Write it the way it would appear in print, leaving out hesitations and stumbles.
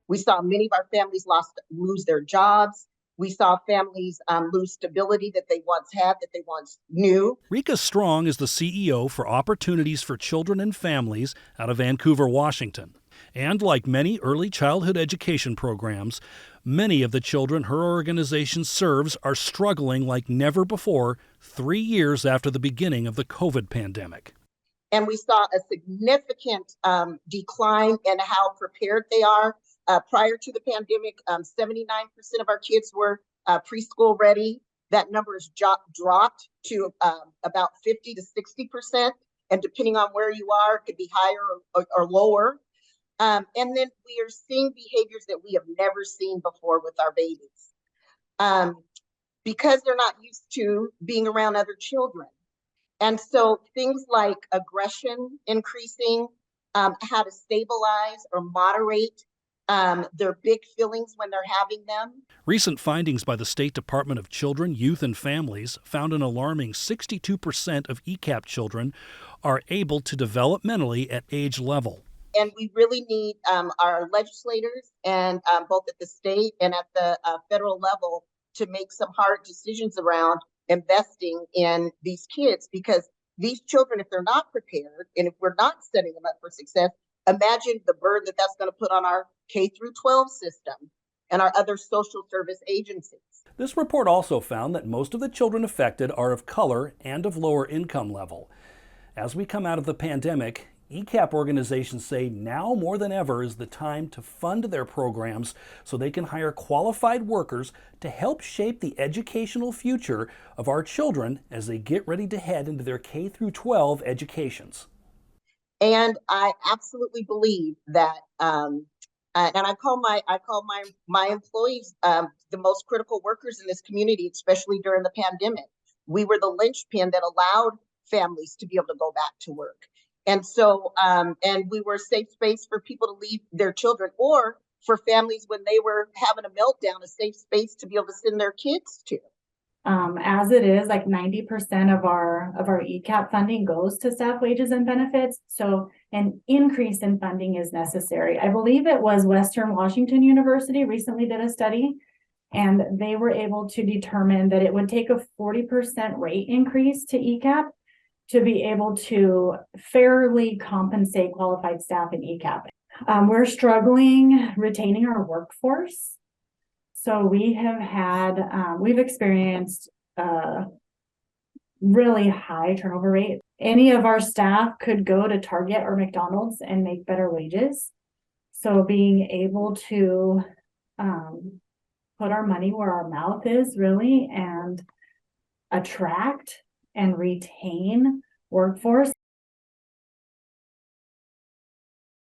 We saw many of our families lose their jobs. We saw families lose stability that they once had, that they once knew. Rika Strong is the CEO for Opportunities for Children and Families out of Vancouver, Washington. And like many early childhood education programs, many of the children her organization serves are struggling like never before 3 years after the beginning of the COVID pandemic. And we saw a significant decline in how prepared they are. Prior to the pandemic, 79% of our kids were preschool ready. That number has dropped to about 50 to 60%. And depending on where you are, it could be higher or lower. And then we are seeing behaviors that we have never seen before with our babies because they're not used to being around other children. And so things like aggression increasing, how to stabilize or moderate their big feelings when they're having them. Recent findings by the State Department of Children, Youth and Families found an alarming 62% of ECEAP children are able to develop mentally at age level. And we really need our legislators and both at the state and at the federal level to make some hard decisions around investing in these kids, because these children, if they're not prepared and if we're not setting them up for success, imagine the burden that that's going to put on our K through 12 system and our other social service agencies. This report also found that most of the children affected are of color and of lower income level. As we come out of the pandemic, ECEAP organizations say now more than ever is the time to fund their programs so they can hire qualified workers to help shape the educational future of our children as they get ready to head into their K through 12 educations. And I absolutely believe that, and I call my employees the most critical workers in this community, especially during the pandemic. We were the linchpin that allowed families to be able to go back to work. And so, and we were a safe space for people to leave their children, or for families when they were having a meltdown, a safe space to be able to send their kids to. As it is, like 90% of our ECEAP funding goes to staff wages and benefits. So an increase in funding is necessary. I believe it was Western Washington University recently did a study, and they were able to determine that it would take a 40% rate increase to ECEAP to be able to fairly compensate qualified staff in ECEAP. We're struggling retaining our workforce. So we have had, we've experienced a really high turnover rate. Any of our staff could go to Target or McDonald's and make better wages. So being able to put our money where our mouth is really, and attract and retain workforce